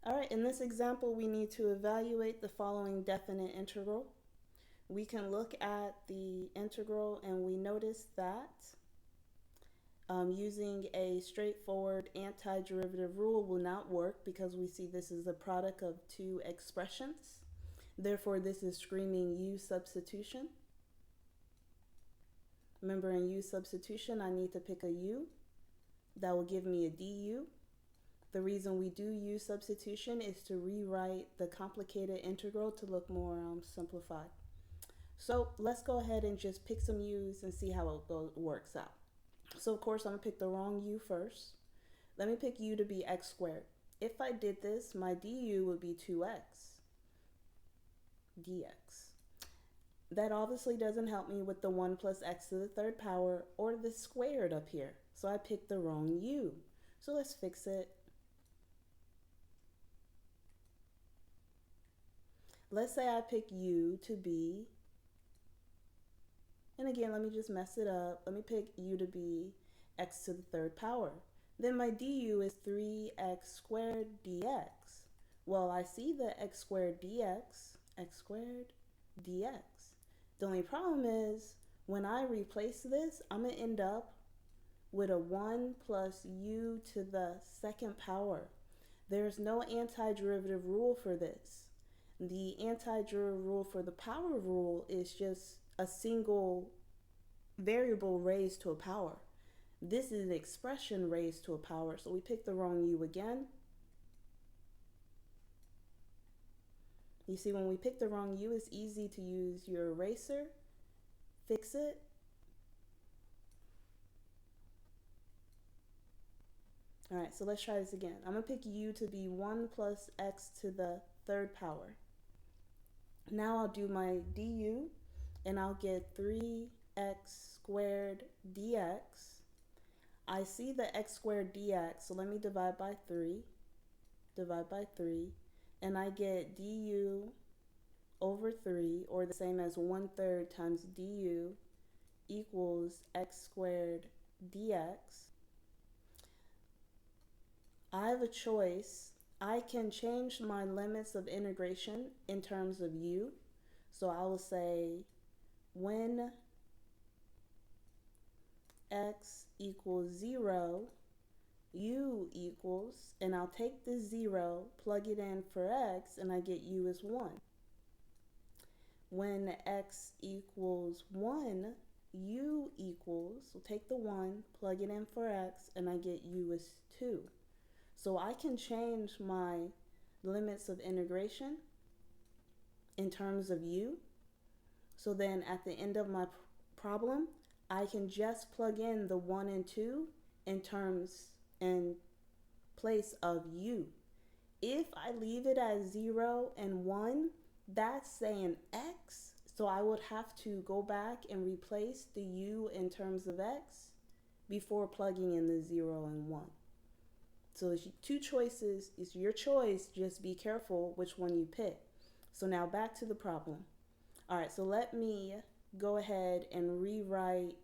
All right, in this example, we need to evaluate the following definite integral. We can look at the integral and we notice that using a straightforward antiderivative rule will not work because we see this is the product of two expressions. Therefore, this is screaming u-substitution. Remember, in u-substitution, I need to pick a u. That will give me a du. The reason we do u-substitution is to rewrite the complicated integral to look more simplified. So let's go ahead and just pick some u's and see how it works out. So of course I'm going to pick the wrong u first. Let me pick u to be x squared. If I did this, my du would be 2x dx. That obviously doesn't help me with the 1 plus x to the third power or the squared up here. So I picked the wrong u. So let's fix it. Let's say I pick u to be, and again, let me just mess it up. Let me pick u to be x to the third power. Then my du is 3x squared dx. Well, I see the x squared dx, x squared dx. The only problem is when I replace this, I'm going to end up with a 1 plus u to the second power. There's no antiderivative rule for this. The antiderivative rule for the power rule is just a single variable raised to a power. This is an expression raised to a power, so we picked the wrong u again. You see, when we pick the wrong u, it's easy to use your eraser, fix it. All right, so let's try this again. I'm going to pick u to be 1 plus x to the third power. Now I'll do my du, and I'll get 3x squared dx. I see the x squared dx, so let me divide by 3, and I get du over 3, or the same as 1/3 times du equals x squared dx. I have a choice. I can change my limits of integration in terms of u. So I will say when x equals 0, u equals, and I'll take the 0, plug it in for x, and I get u is 1. When x equals 1, u equals, so take the 1, plug it in for x, and I get u is 2. So I can change my limits of integration in terms of u. So then at the end of my problem, I can just plug in the 1 and 2 in place of u. If I leave it as 0 and 1, that's saying x. So I would have to go back and replace the u in terms of x before plugging in the 0 and 1. So there's two choices. It's your choice. Just be careful which one you pick. So now back to the problem. All right, so let me go ahead and rewrite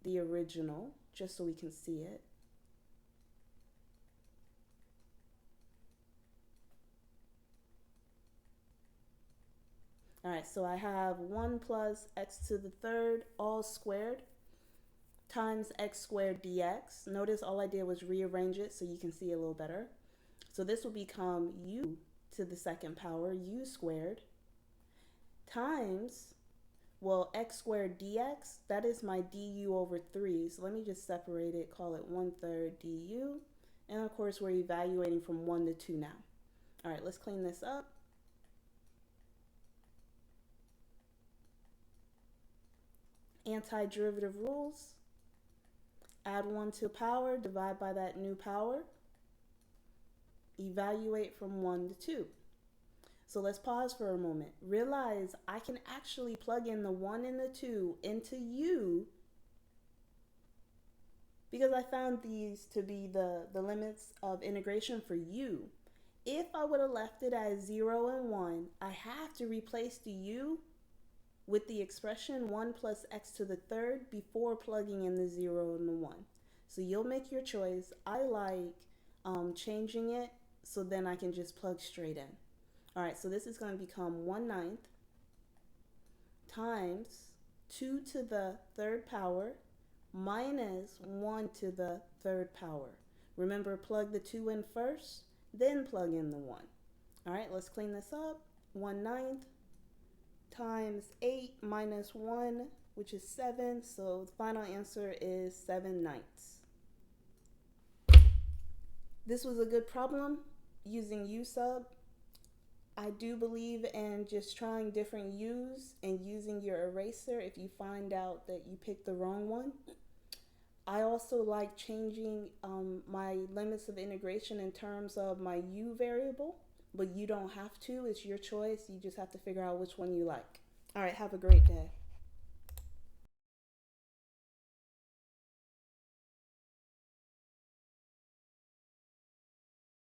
the original just so we can see it. All right, so I have 1 plus x to the third all squared times x squared dx. Notice all I did was rearrange it so you can see a little better. So this will become u to the second power, u squared, times, well, x squared dx, that is my du over 3. So let me just separate it, call it 1/3 du. And of course, we're evaluating from 1 to 2 now. All right, let's clean this up. Antiderivative rules. Add 1 to the power, divide by that new power. Evaluate from 1 to 2. So let's pause for a moment. Realize I can actually plug in the 1 and the 2 into u because I found these to be the limits of integration for u. If I would have left it as 0 and 1, I have to replace the u with the expression 1 plus x to the third before plugging in the 0 and the 1. So you'll make your choice. I like changing it So then I can just plug straight in. All right, so this is going to become 1/9 times 2 to the third power minus 1 to the third power. Remember, plug the 2 in first, then plug in the 1. All right, let's clean this up. 1/9 times 8 minus 1, which is 7. So the final answer is 7/9. This was a good problem using u-sub. I do believe in just trying different u's and using your eraser if you find out that you picked the wrong one. I also like changing my limits of integration in terms of my u variable, but you don't have to. It's your choice. You just have to figure out which one you like. All right, have a great day.